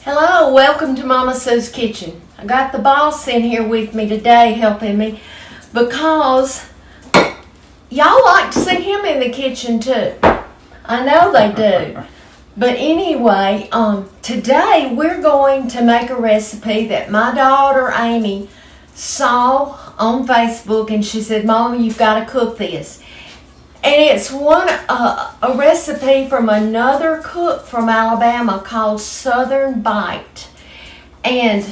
Hello, welcome to Mama Sue's Kitchen. I got the boss in here with me today helping me because y'all like to see him in the kitchen too. I know they do. But anyway, today we're going to make a recipe that my daughter Amy saw on Facebook, and she said, "Mama, you've got to cook this." And it's a recipe from another cook from Alabama called Southern Bite. And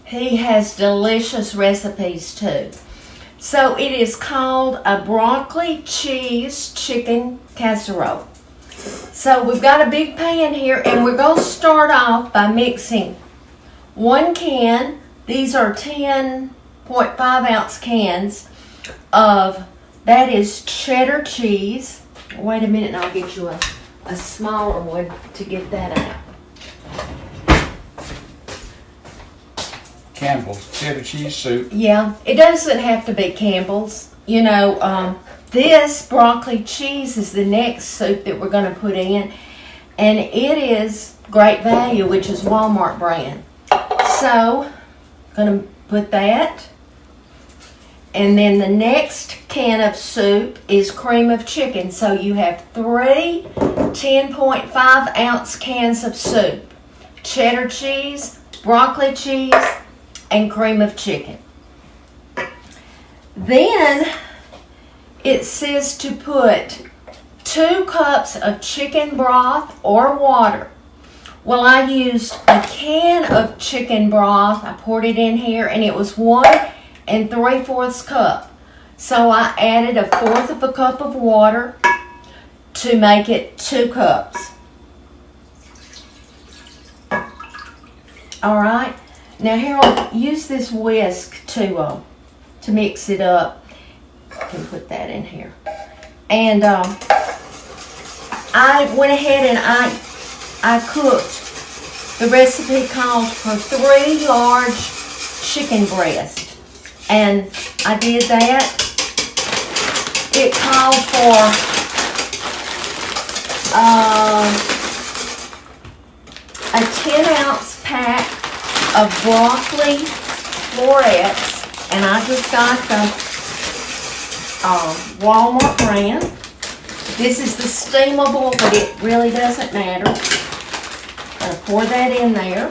he has delicious recipes too. So it is called a broccoli cheese chicken casserole. So we've got a big pan here, and we're going to start off by mixing 1 can. These are 10.5 ounce cans of, that is cheddar cheese. Wait a minute and I'll get you a smaller one to get that out. Campbell's cheddar cheese soup. Yeah, it doesn't have to be Campbell's. You know, this broccoli cheese is the next soup that we're going to put in. And it is Great Value, which is Walmart brand. So, going to put that. And then the next can of soup is cream of chicken. So you have 3 10.5 ounce cans of soup. Cheddar cheese, broccoli cheese, and cream of chicken. Then it says to put 2 cups of chicken broth or water. Well, I used a can of chicken broth. I poured it in here, and it was 1 3/4 cup. So I added 1/4 cup of water to make it 2 cups. All right. Now Harold, use this whisk to mix it up. I can put that in here. And I went ahead and I cooked. The recipe calls for 3 large chicken breasts. And I did that. It called for a 10-ounce pack of broccoli florets, and I just got the Walmart brand. This is the steamable, but it really doesn't matter. I'm gonna pour that in there.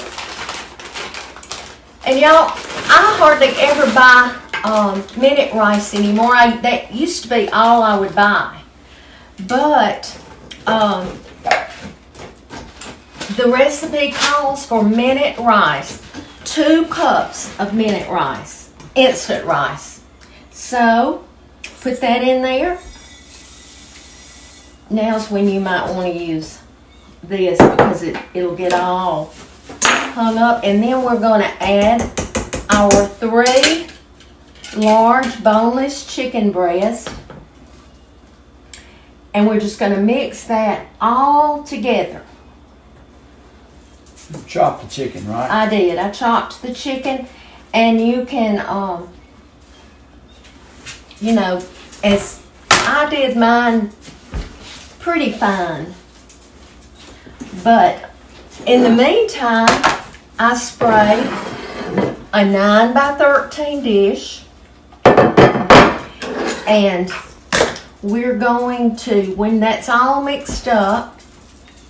And y'all, I hardly ever buy minute rice anymore. That used to be all I would buy. But the recipe calls for minute rice. 2 cups of minute rice, instant rice. So, put that in there. Now's when you might want to use this because it'll get all hung up. And then we're going to add our 3 large boneless chicken breasts. And we're just going to mix that all together. You chopped the chicken, right? I did. I chopped the chicken, and you can, you know, as I did mine pretty fine. But in the meantime, I sprayed a 9x13 dish, and we're going to, when that's all mixed up,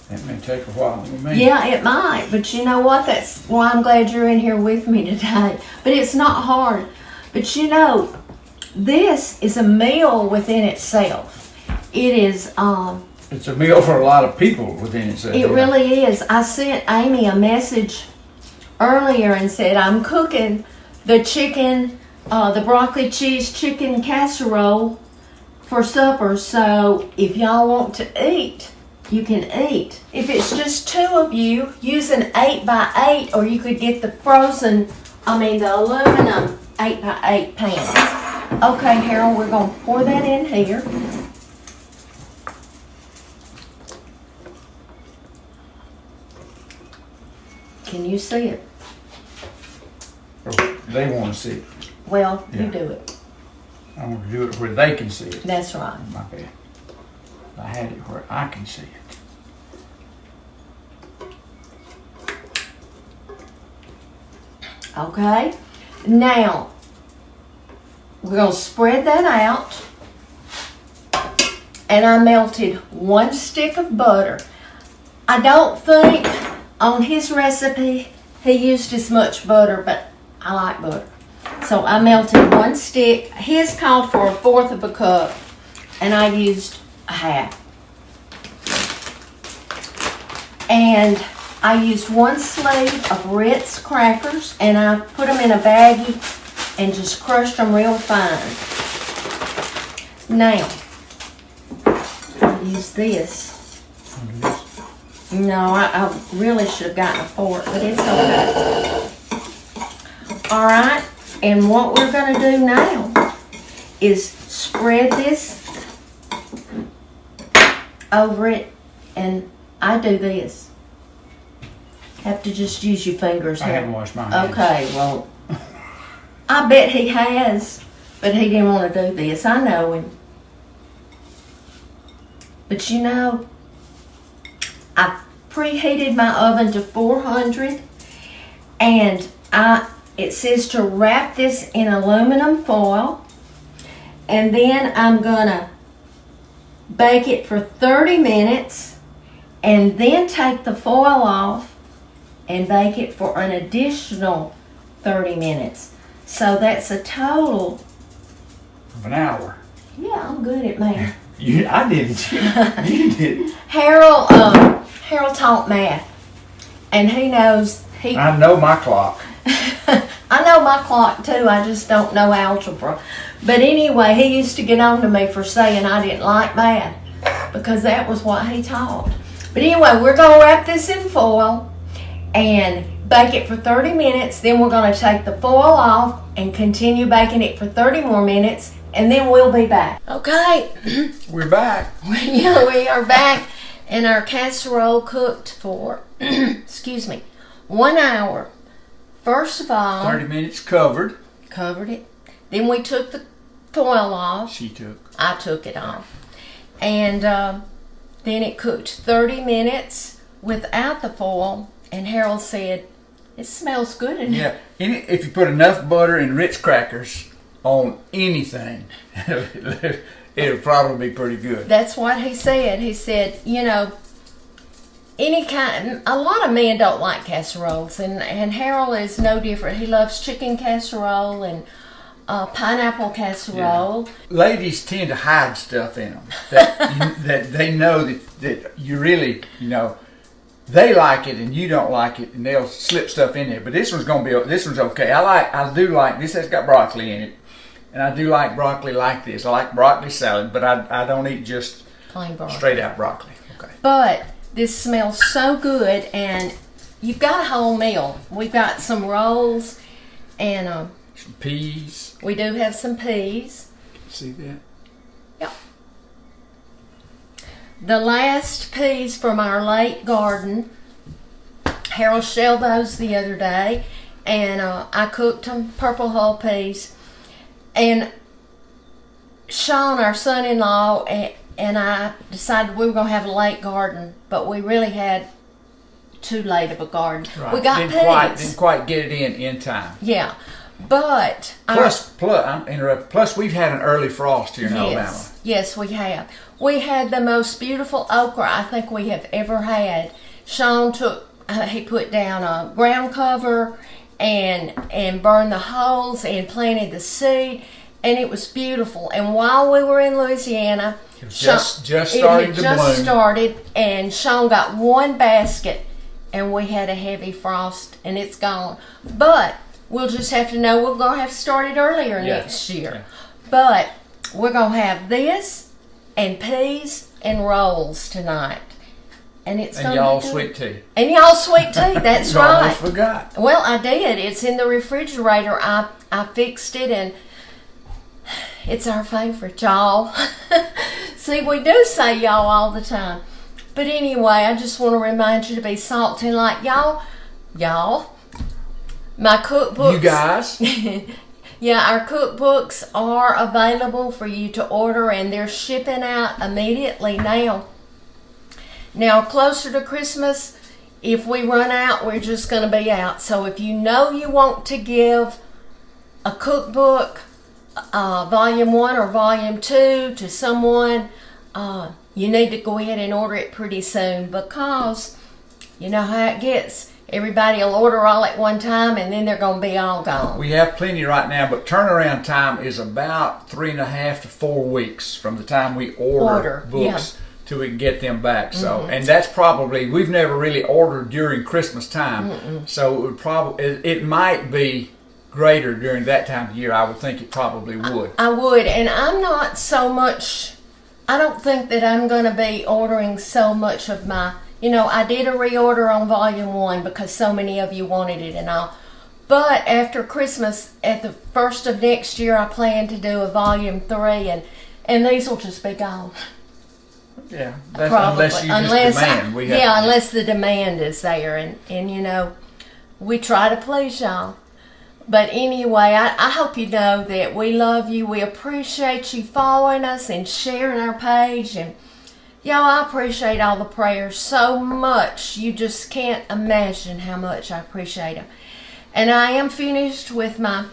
It may take a while with me. yeah, it might, but you know what? That's why I'm glad you're in here with me today. But it's not hard. But you know, this is a meal within itself. It is, It's a meal for a lot of people within itself. it really is. I sent Amy a message earlier and said, I'm cooking the chicken, the broccoli cheese chicken casserole for supper. So if y'all want to eat, you can eat. If it's just 2 of you, use an 8x8, or you could get the the aluminum 8x8 pans. Okay, Harold, we're going to pour that in here. Can you see it? They want to see it. Well, Yeah. you do it. I want to do it where they can see it. That's right. My bad. I had it where I can see it. Okay? Now, we're going to spread that out. And I melted 1 stick of butter. I don't think on his recipe he used as much butter, but I like butter. So I melted 1 stick. His called for 1/4 of a cup, and I used a half. And I used 1 sleeve of Ritz crackers, and I put them in a baggie and just crushed them real fine. Now, use this. No, I really should have gotten a fork, but it's okay. Alright, and what we're going to do now is spread this over it, and I do this. Have to just use your fingers. I haven't washed my hands. Okay, well, I bet he has, but he didn't want to do this. I know him. But you know, I preheated my oven to 400, and it says to wrap this in aluminum foil, and then I'm gonna bake it for 30 minutes, and then take the foil off and bake it for an additional 30 minutes. So that's a total Of an hour. Yeah, I'm good at math. I didn't. You didn't. Harold taught math, and he knows I know my clock. I know my clock too. I just don't know algebra. But anyway, he used to get on to me for saying I didn't like math because that was what he taught. But anyway, we're gonna wrap this in foil and bake it for 30 minutes. Then we're gonna take the foil off and continue baking it for 30 more minutes. And then we'll be back. Okay. We're back. Yeah, we are back. And our casserole cooked for, 1 hour. First of all, 30 minutes covered. covered it. Then we took the foil off. She took. I took it off. And then it cooked 30 minutes without the foil. And Harold said, it smells good in here. Yeah. If you put enough butter and Ritz crackers on anything, it'll probably be pretty good. That's what he said. He said, you know, a lot of men don't like casseroles, and Harold is no different. He loves chicken casserole and pineapple casserole. Yeah. Ladies tend to hide stuff in them that they know that you really, they like it and you don't like it, and they'll slip stuff in there. But this one's okay. I do like this. Has got broccoli in it. And I do like broccoli like this. I like broccoli salad, but I don't eat just Plain broccoli. Straight out broccoli. Okay. But this smells so good, and you've got a whole meal. We've got some rolls and Some peas. We do have some peas. See that? Yep. The last peas from our late garden. Harold shelled those the other day, and I cooked them, purple hull peas. And Sean, our son-in-law, and I decided we were going to have a late garden, but we really had too late of a garden. Right. We got peas. Didn't quite get it in time. Yeah, but Plus we've had an early frost here in Alabama. Yes, we have. We had the most beautiful okra I think we have ever had. Sean he put down a ground cover and burned the holes and planted the seed, and it was beautiful. And while we were in Louisiana, it was just starting to bloom. It just started, and Sean got one basket, and we had a heavy frost, and it's gone. But we'll just have to know we're going to have to start it earlier next year. Yeah. But we're going to have this and peas and rolls tonight. And it's going to be y'all good. sweet tea. And y'all sweet tea, that's you right. Almost forgot. Well, I did. It's in the refrigerator. I fixed it, and it's our favorite, y'all. See, we do say y'all all the time. But anyway, I just want to remind you to be salty like y'all. My cookbooks. You guys. Yeah, our cookbooks are available for you to order, and they're shipping out immediately now. Now, closer to Christmas, if we run out, we're just going to be out. So if you know you want to give a cookbook, volume 1 or volume 2 to someone, you need to go ahead and order it pretty soon, because you know how it gets. Everybody will order all at one time, and then they're going to be all gone. We have plenty right now, but turnaround time is about 3.5 to 4 weeks from the time we order books till we can get them back. So, and that's probably, we've never really ordered during Christmas time, so it would probably, it might be greater during that time of year. I would think it probably would. I would, and I'm not so much, I don't think that I'm going to be ordering so much of my, you know, I did a reorder on volume 1 because so many of you wanted it and all. But after Christmas, at the first of next year, I plan to do a volume 3, and these will just be gone. Yeah, that's unless you just demand. Unless the demand is there, and you know, we try to please y'all. But anyway, I hope you know that we love you. We appreciate you following us and sharing our page. And y'all, I appreciate all the prayers so much. You just can't imagine how much I appreciate them. And I am finished with my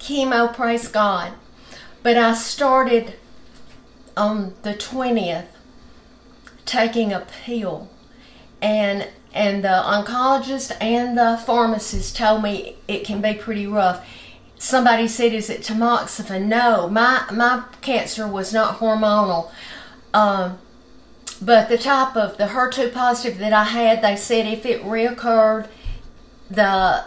chemo, praise God. But I started on the 20th taking a pill. And the oncologist and the pharmacist told me it can be pretty rough. Somebody said, is it tamoxifen? No, my cancer was not hormonal. But the type of the HER2 positive that I had, they said if it reoccurred, the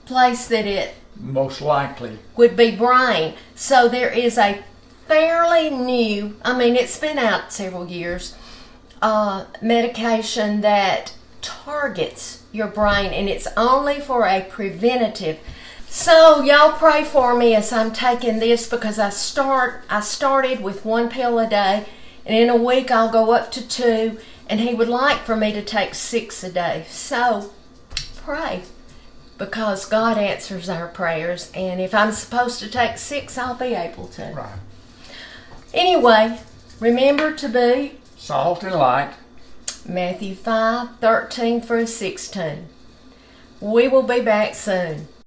place that it most likely would be brain. So there is a fairly new, I mean, it's been out several years, medication that targets your brain, and it's only for a preventative. So y'all pray for me as I'm taking this, because I started with 1 pill a day, and in a week I'll go up to 2, and he would like for me to take 6 a day. So pray, because God answers our prayers, and if I'm supposed to take 6, I'll be able to. Right. Anyway, remember to be salt and light. Matthew 5:13 through 16. We will be back soon.